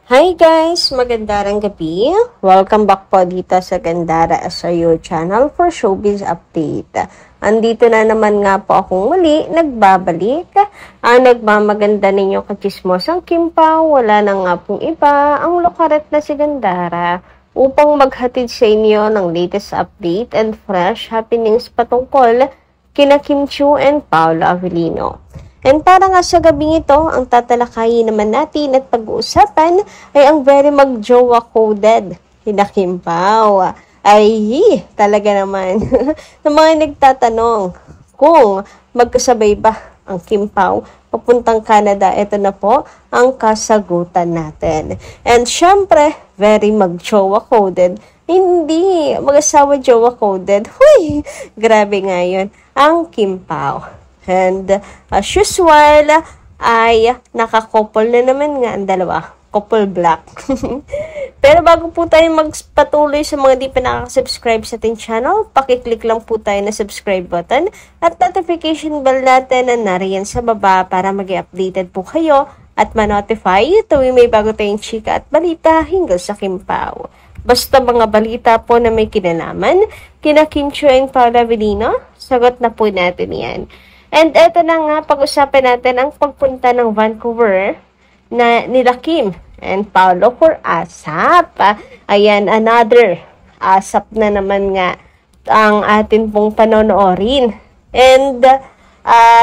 Hi guys! Magandang gabi. Welcome back po dito sa Gandara SRU channel for Showbiz Update. Andito na naman nga po akong muli, nagbabalik. Ang nagmamaganda ninyo kachismosang Kim Pao, wala na nga pong iba, ang lokaret na si Gandara, upang maghatid sa inyo ng latest update and fresh happenings patungkol kina Kim Chiu and Paolo Avellino. And para nga sa gabing ito, ang tatalakayin naman natin at pag-uusapan ay ang very mag-jowa coded kina Kim Pao. Ay, talaga naman. Sa mga nagtatanong kung magkasabay ba ang Kim Pao papuntang Canada, ito na po ang kasagutan natin. And syempre, very mag-jowa coded. Hindi, mag-asawa jowa coded. Huy, grabe nga yun. Ang Kim Pao. And as usual, ay nakakouple na naman nga ang dalawa. Couple black. Pero bago po tayo magpatuloy sa mga di pa nakaka-subscribe sa ating channel, pakiclick lang po tayo na subscribe button at notification bell natin na nariyan sa baba para mag-updated po kayo at ma-notify tuwing may bago tayong chika at balita hinggil sa Kim Pao. Basta mga balita po na may kinalaman, kina Kim Chiu and Paolo Avellino, sagot na po natin yan. And eto na nga, pag-usapan natin ang pagpunta ng Vancouver na nila Kim and Paolo for ASAP. Ayan, another ASAP na naman nga ang atin pong panonoorin. And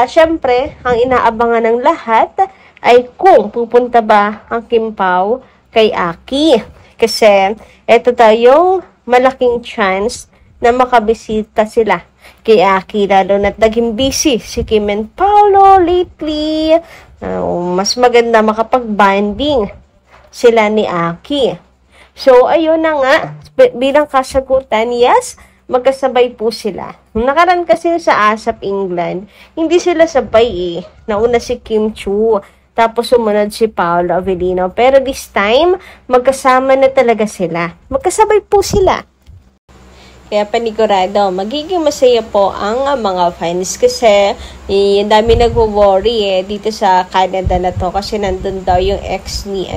syempre, ang inaabangan ng lahat ay kung pupunta ba ang Kim Pao kay Aki. Kasi eto tayong malaking chance na makabisita sila kay Aki, lalo na't naging busy si Kim and Paolo lately. Mas maganda makapag-bonding sila ni Aki. So, ayun na nga, bilang kasagutan, yes, magkasabay po sila. Nung nakaraan kasi sa ASAP England, hindi sila sabay eh. Nauna si Kim Chiu, tapos sumunod si Paolo Avellino. Pero this time, magkasama na talaga sila. Magkasabay po sila. Kaya panigurado, magiging masaya po ang mga fans kasi ang dami nagwo-worry dito sa Canada na to kasi nandun daw yung ex ni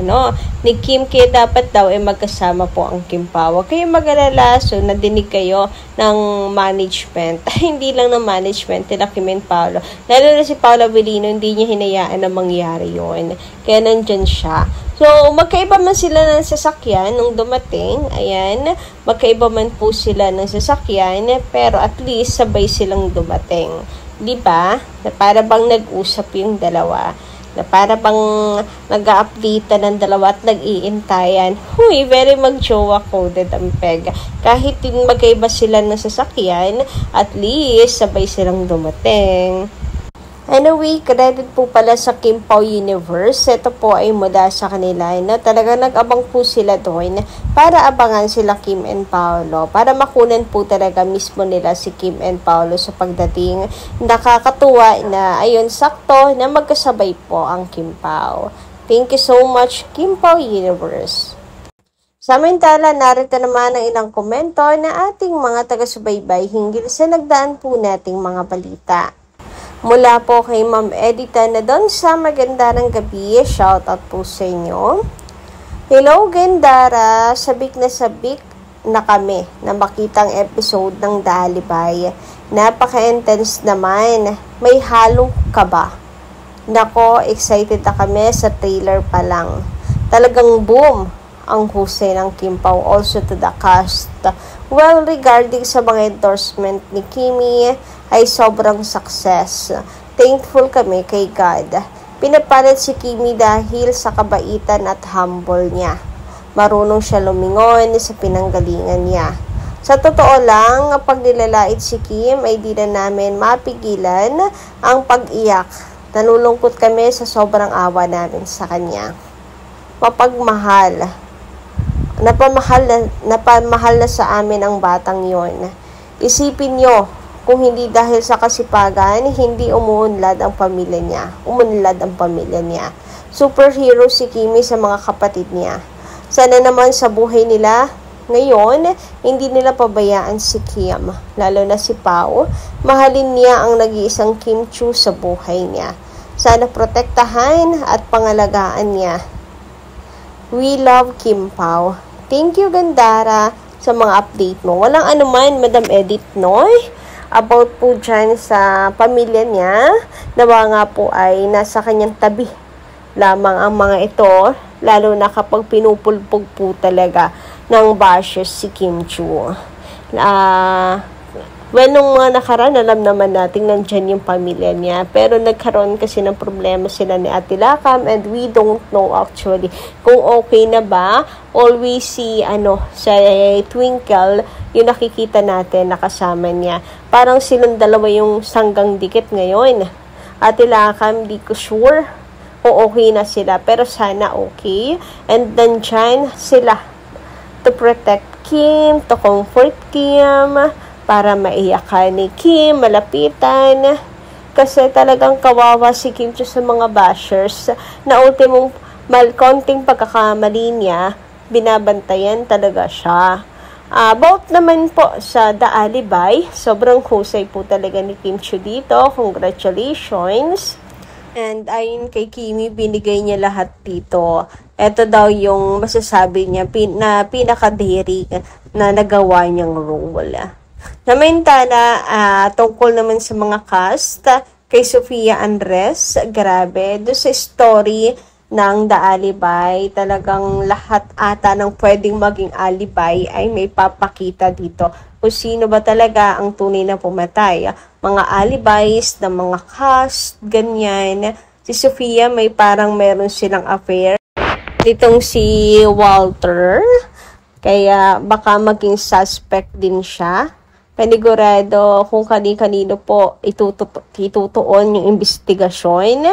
Kim, kaya dapat daw magkasama po ang Kim Pao. Kaya mag-alala, so nadinig kayo ng management, hindi lang ng management nila Kim and Paolo. Lalo na si Paolo Avellino, hindi niya hinayaan na mangyari yun. Kaya nandyan siya. So, magkaiba man sila ng sasakyan nung dumating. Ayan, magkaiba man po sila ng sasakyan, pero at least sabay silang dumating. Di ba? Na para bang nag-usap yung dalawa. Na para bang nag-a-update ng dalawa at nag-iintayan. Huy, very mag-jowa coded ang peg. Kahit din magkaiba sila ng sasakyan, at least sabay silang dumating. Anyway, credit po pala sa Kim Pao Universe. Ito po ay mula sa kanila na talaga nag-abang po sila doon para abangan sila Kim and Paolo. Para makunan po talaga mismo nila si Kim and Paolo sa pagdating. Nakakatuwa na ayun sakto na magkasabay po ang Kim Pao. Thank you so much Kim Pao Universe. Samantala, narito naman ang ilang komento na ating mga taga-subaybay hinggil sa nagdaan po nating mga balita. Mula po kay Ma'am Edita na doon sa magandang gabi, shoutout po sa inyo. Hello Gandara, sabik na kami na makitang episode ng Dalibay. Napaka-intense naman, may halo ka ba? Nako, excited na kami sa trailer pa lang. Talagang boom ang husay ng Kim Pao, also to the cast. Well, regarding sa mga endorsement ni Kimi, ay sobrang success. Thankful kami kay God. Pinapalit si Kimi dahil sa kabaitan at humble niya. Marunong siya lumingon sa pinanggalingan niya. Sa totoo lang, pag nilalait si Kim ay di na namin mapigilan ang pag-iyak. Nalulungkot kami sa sobrang awa namin sa kanya. Mapagmahal. Napamahal na sa amin ang batang yon. Isipin nyo, kung hindi dahil sa kasipagan, hindi umunlad ang pamilya niya. Superhero si Kimi sa mga kapatid niya. Sana naman sa buhay nila ngayon, hindi nila pabayaan si Kim, lalo na si Pao. Mahalin niya ang nag-iisang Kim Chiu sa buhay niya. Sana protektahan at pangalagaan niya We love Kim Pao. Thank you, Gandara, sa mga update mo. Walang anuman, Madam Edith Noy, about po dyan sa pamilya niya, nawa nga po ay nasa kanyang tabi lamang ang mga ito, lalo na kapag pinupulpog po talaga ng bashers si Kim Chiu. Nung mga nakaraan, alam naman natin nandyan yung pamilya niya. Pero nagkaroon kasi ng problema sila ni Ate Lakam and we don't know actually kung okay na ba. Always si, sa Twinkle, yung nakikita natin nakasama niya. Parang silang dalawa yung sanggang dikit ngayon. Ate Lakam, di ko sure kung okay na sila. Pero sana okay. And nandyan sila to protect Kim, to comfort Kim, para maiyakan ni Kim, malapitan. Kasi talagang kawawa si Kim Chiu sa mga bashers na ultimong konting pagkakamali niya, binabantayan talaga siya. About naman po sa The Alibay, sobrang husay po talaga ni Kim Chiu dito. Congratulations! And ayon kay Kimi, binigay niya lahat dito. Ito daw yung masasabi niya na pinakadiri na nagawa niyang role. Samantala, tungkol naman sa mga cast, kay Sofia Andres, grabe, doon sa story ng The Alibay, talagang lahat ata ng pwedeng maging alibay ay may papakita dito. Kung sino ba talaga ang tunay na pumatay. Mga alibis ng mga cast, ganyan. Si Sofia may parang meron silang affair. Ditong si Walter, kaya baka maging suspect din siya. Panigurado kung kani-kanino po itutuon yung investigasyon.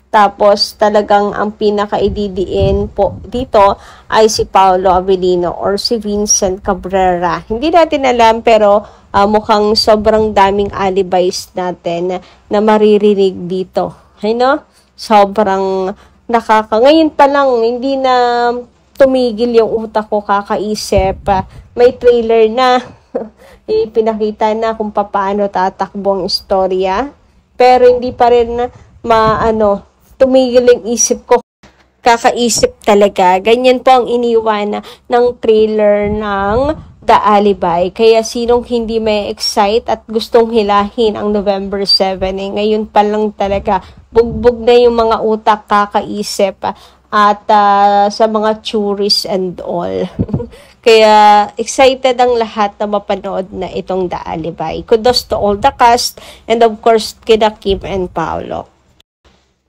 Tapos talagang ang pinaka-ididiin po dito ay si Paolo Avellino or si Vincent Cabrera. Hindi natin alam pero mukhang sobrang daming alibis natin na maririnig dito. Sobrang ngayon pa lang hindi na tumigil yung utak ko kakaisip. May trailer na. Ipinakita na kung paano tatakbo ang istorya. Pero hindi pa rin tumigil yung isip ko. Kakaisip talaga. Ganyan po ang iniwan ng trailer ng The Alibay. Kaya sinong hindi may excite at gustong hilahin ang November 7, ngayon pa lang talaga. Bugbog na yung mga utak kakaisip at sa mga tourists and all. Kaya excited ang lahat na mapanood na itong The Alibay. Kudos to all the cast and of course kina Kim and Paolo.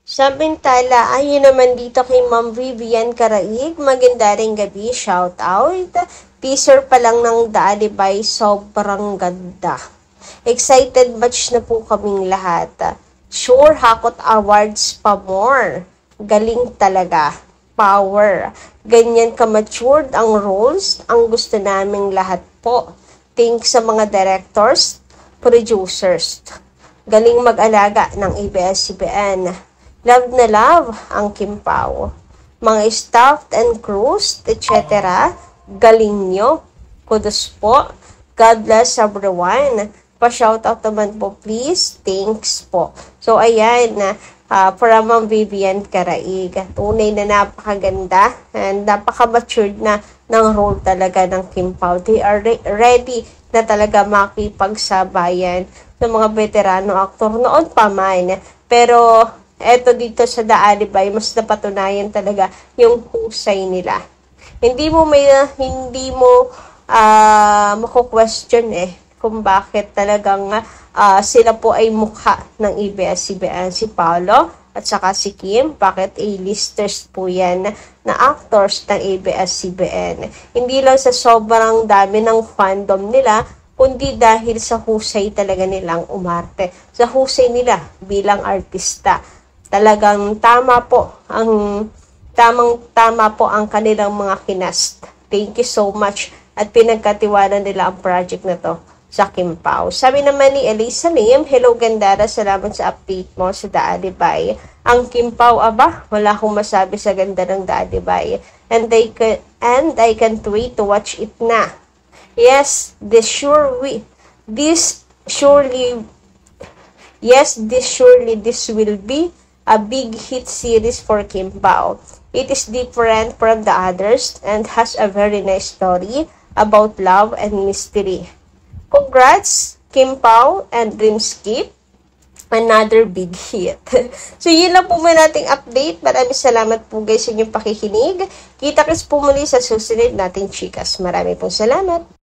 Samantala, ayun naman dito kay Ma'am Vivian Caraig, maganda ring gabi, shout out. Teaser pa lang ng The Alibay, sobrang ganda. Excited batch na po kaming lahat. Sure, hakot awards pa more. Galing talaga. Power. Ganyan ka-matured ang roles, ang gusto naming lahat po. Thanks sa mga directors, producers. Galing mag-alaga ng ABS-CBN. Love na love ang Kim Pao. Mga staff and crews, etc. Galing nyo. Kudos po. God bless everyone. Pa-shoutout naman po please. Thanks po. So ayan, para Ma'am Vivian Caraig. Tunay na napakaganda and napaka-matured na ng role talaga ng Kim Pao. They are ready na talaga makipagsabayan ng mga veterano aktor noon pa man. Pero eto dito sa The Alibay, mas napatunayan talaga yung husay nila. Hindi mo mako-question kung bakit talagang sila po ay mukha ng ABS-CBN, si Paolo at saka si Kim. Bakit A-listers po yan na actors ng ABS-CBN. Hindi lang sa sobrang dami ng fandom nila, kundi dahil sa husay talaga nilang umarte. Sa husay nila bilang artista. Talagang tama po ang kanilang mga kinast. Thank you so much at pinagkatiwala nila ang project na to sa Kim Pao. Sabi naman ni Elisa Lim, hello Gandara, salamat sa update mo sa The Alibay. Ang Kim Pao, wala akong masabi sa ganda ng The Alibay. And I can't wait to watch it na. Yes, this surely will be a big hit series for Kim Pao. It is different from the others and has a very nice story about love and mystery. Congrats, Kim Pao and Dreamscape. Another big hit. So, yun lang po muna nating update. Maraming salamat po guys sa inyong pakikinig. Kita-kits po muli sa susunod nating chikas. Maraming pong salamat.